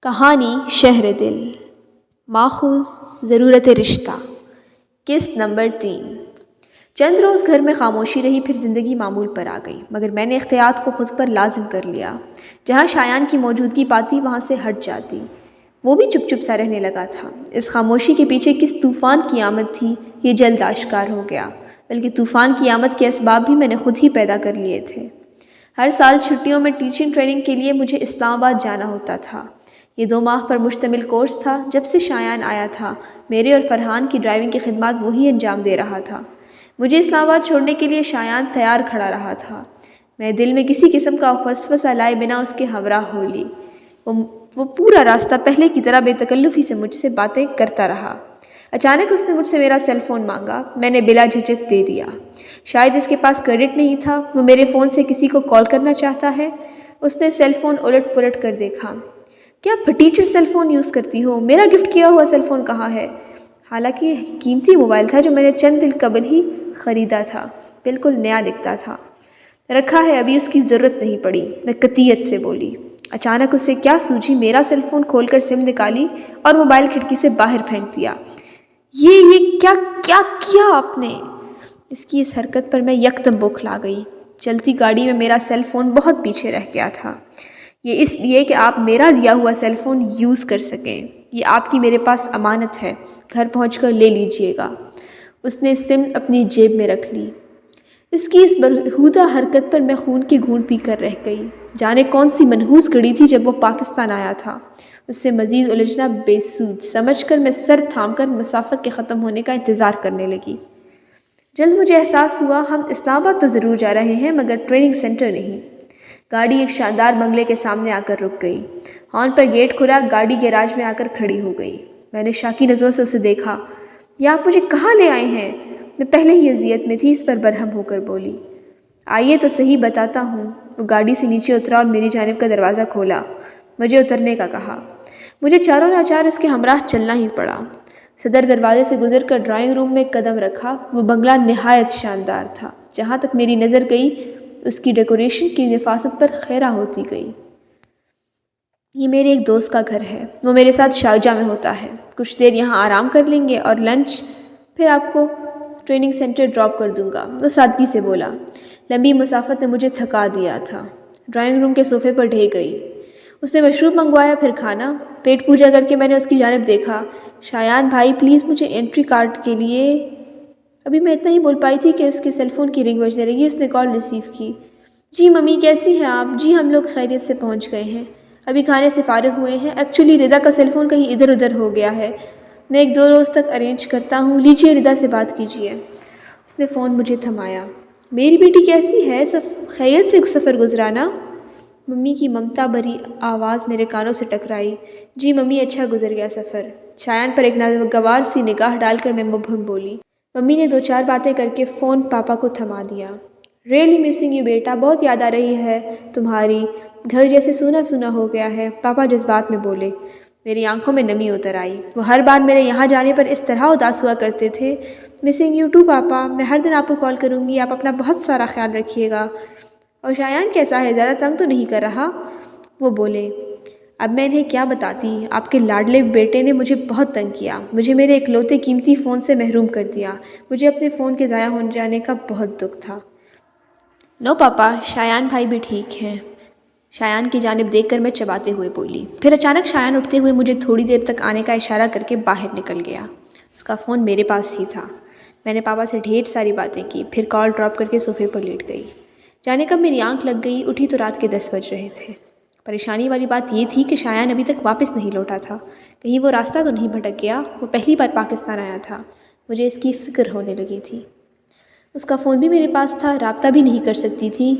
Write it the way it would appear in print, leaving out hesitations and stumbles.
کہانی شہر دل، ماخوذ ضرورت رشتہ، قسط نمبر 3۔ چند روز گھر میں خاموشی رہی، پھر زندگی معمول پر آ گئی، مگر میں نے احتیاط کو خود پر لازم کر لیا۔ جہاں شایان کی موجودگی پاتی وہاں سے ہٹ جاتی۔ وہ بھی چپ چپ سا رہنے لگا تھا۔ اس خاموشی کے پیچھے کس طوفان کی آمد تھی یہ جلد آشکار ہو گیا، بلکہ طوفان کی آمد کے اسباب بھی میں نے خود ہی پیدا کر لیے تھے۔ ہر سال چھٹیوں میں ٹیچنگ ٹریننگ کے لیے مجھے اسلام آباد جانا ہوتا تھا۔ یہ 2 ماہ پر مشتمل کورس تھا۔ جب سے شایان آیا تھا، میرے اور فرحان کی ڈرائیونگ کی خدمات وہی انجام دے رہا تھا۔ مجھے اسلام آباد چھوڑنے کے لیے شایان تیار کھڑا رہا تھا۔ میں دل میں کسی قسم کا وسوسہ لائے بنا اس کے ہمراہ ہو لی۔ وہ پورا راستہ پہلے کی طرح بے تکلفی سے مجھ سے باتیں کرتا رہا۔ اچانک اس نے مجھ سے میرا سیل فون مانگا۔ میں نے بلا جھجک دے دیا۔ شاید اس کے پاس کریڈٹ نہیں تھا، وہ میرے فون سے کسی کو کال کرنا چاہتا ہے۔ اس نے سیل فون الٹ پلٹ کر دیکھا۔ کیا پھٹیچر سیل فون یوز کرتی ہو؟ میرا گفٹ کیا ہوا سیل فون کہاں ہے؟ حالانکہ یہ قیمتی موبائل تھا جو میں نے چند دن قبل ہی خریدا تھا، بالکل نیا دکھتا تھا۔ رکھا ہے، ابھی اس کی ضرورت نہیں پڑی، میں قطعیت سے بولی۔ اچانک اسے کیا سوجھی، میرا سیل فون کھول کر سم نکالی اور موبائل کھڑکی سے باہر پھینک دیا۔ یہ کیا آپ نے؟ اس کی اس حرکت پر میں یکدم بوکھلا گئی۔ چلتی گاڑی میں میرا سیل فون بہت پیچھے رہ گیا تھا۔ یہ اس لیے کہ آپ میرا دیا ہوا سیل فون یوز کر سکیں۔ یہ آپ کی میرے پاس امانت ہے، گھر پہنچ کر لے لیجئے گا۔ اس نے سم اپنی جیب میں رکھ لی۔ اس کی اس بیہودہ حرکت پر میں خون کی گھونٹ پی کر رہ گئی۔ جانے کون سی منحوس گھڑی تھی جب وہ پاکستان آیا تھا۔ اس سے مزید الجھنا بے سود سمجھ کر میں سر تھام کر مسافت کے ختم ہونے کا انتظار کرنے لگی۔ جلد مجھے احساس ہوا ہم اسلام آباد تو ضرور جا رہے ہیں مگر ٹریننگ سینٹر نہیں۔ گاڑی ایک شاندار بنگلے کے سامنے آ کر رک گئی۔ ہارن پر گیٹ کھلا، گاڑی گیراج میں آ کر کھڑی ہو گئی۔ میں نے شاکی نظروں سے اسے دیکھا۔ یہ آپ مجھے کہاں لے آئے ہیں؟ میں پہلے ہی اذیت میں تھی، اس پر برہم ہو کر بولی۔ آئیے تو صحیح بتاتا ہوں۔ وہ گاڑی سے نیچے اترا اور میری جانب کا دروازہ کھولا۔ مجھے اترنے کا کہا۔ مجھے چاروں ناچار اس کے ہمراہ چلنا ہی پڑا۔ صدر دروازے سے گزر کر ڈرائنگ روم میں قدم رکھا۔ وہ بنگلہ نہایت شاندار تھا۔ جہاں تک میری نظر گئی اس کی ڈیکوریشن کی نفاست پر خیرہ ہوتی گئی۔ یہ میرے ایک دوست کا گھر ہے، وہ میرے ساتھ شارجہ میں ہوتا ہے۔ کچھ دیر یہاں آرام کر لیں گے اور لنچ، پھر آپ کو ٹریننگ سینٹر ڈراپ کر دوں گا، وہ سادگی سے بولا۔ لمبی مسافت نے مجھے تھکا دیا تھا۔ ڈرائنگ روم کے صوفے پر ڈھے گئی۔ اس نے مشروب منگوایا، پھر کھانا۔ پیٹ پوجا کر کے میں نے اس کی جانب دیکھا۔ شایان بھائی پلیز مجھے انٹری کارڈ کے لیے۔ ابھی میں اتنا ہی بول پائی تھی کہ اس کے سیل فون کی رنگ بجنے لگی۔ اس نے کال ریسیو کی۔ جی ممی کیسی ہیں آپ؟ جی ہم لوگ خیریت سے پہنچ گئے ہیں، ابھی کھانے سے فارغ ہوئے ہیں۔ ایکچولی ردا کا سیل فون کہیں ادھر ادھر ہو گیا ہے، میں 1-2 روز تک ارینج کرتا ہوں، لیجیے ردا سے بات کیجیے۔ اس نے فون مجھے تھمایا۔ میری بیٹی کیسی ہے؟ خیریت سے سفر گزرانا؟ ممی کی ممتا بھری آواز میرے کانوں سے ٹکرائی۔ جی ممی اچھا گزر گیا سفر۔ شایان پر ایک ناگوار سی نگاہ ڈال کر میں مبہم بولی۔ ممی نے 2-4 باتیں کر کے فون پاپا کو تھما دیا۔ ریئلی مسنگ یو بیٹا، بہت یاد آ رہی ہے تمہاری، گھر جیسے سونا سونا ہو گیا ہے، پاپا جذبات میں بولے۔ میری آنکھوں میں نمی اتر آئی۔ وہ ہر بار میرے یہاں جانے پر اس طرح اداس ہوا کرتے تھے۔ مسنگ یو ٹو پاپا، میں ہر دن آپ کو کال کروں گی، آپ اپنا بہت سارا خیال رکھیے گا۔ اور شایان کیسا ہے، زیادہ تنگ تو نہیں کر رہا؟ وہ بولے۔ اب میں انہیں کیا بتاتی، آپ کے لاڈلے بیٹے نے مجھے بہت تنگ کیا، مجھے میرے اکلوتے قیمتی فون سے محروم کر دیا، مجھے اپنے فون کے ضائع ہو جانے کا بہت دکھ تھا۔ نو پاپا، شایان بھائی بھی ٹھیک ہیں، شایان کی جانب دیکھ کر میں چباتے ہوئے بولی۔ پھر اچانک شایان اٹھتے ہوئے مجھے تھوڑی دیر تک آنے کا اشارہ کر کے باہر نکل گیا۔ اس کا فون میرے پاس ہی تھا۔ میں نے پاپا سے ڈھیر ساری باتیں کی، پھر کال ڈراپ کر کے صوفے پر لیٹ گئی۔ جانے کب میری آنکھ لگ گئی، اٹھی تو رات کے 10 بج رہے تھے۔ پریشانی والی بات یہ تھی کہ شایان ابھی تک واپس نہیں لوٹا تھا، کہیں وہ راستہ تو نہیں بھٹک گیا۔ وہ پہلی بار پاکستان آیا تھا، مجھے اس کی فکر ہونے لگی تھی۔ اس کا فون بھی میرے پاس تھا، رابطہ بھی نہیں کر سکتی تھی،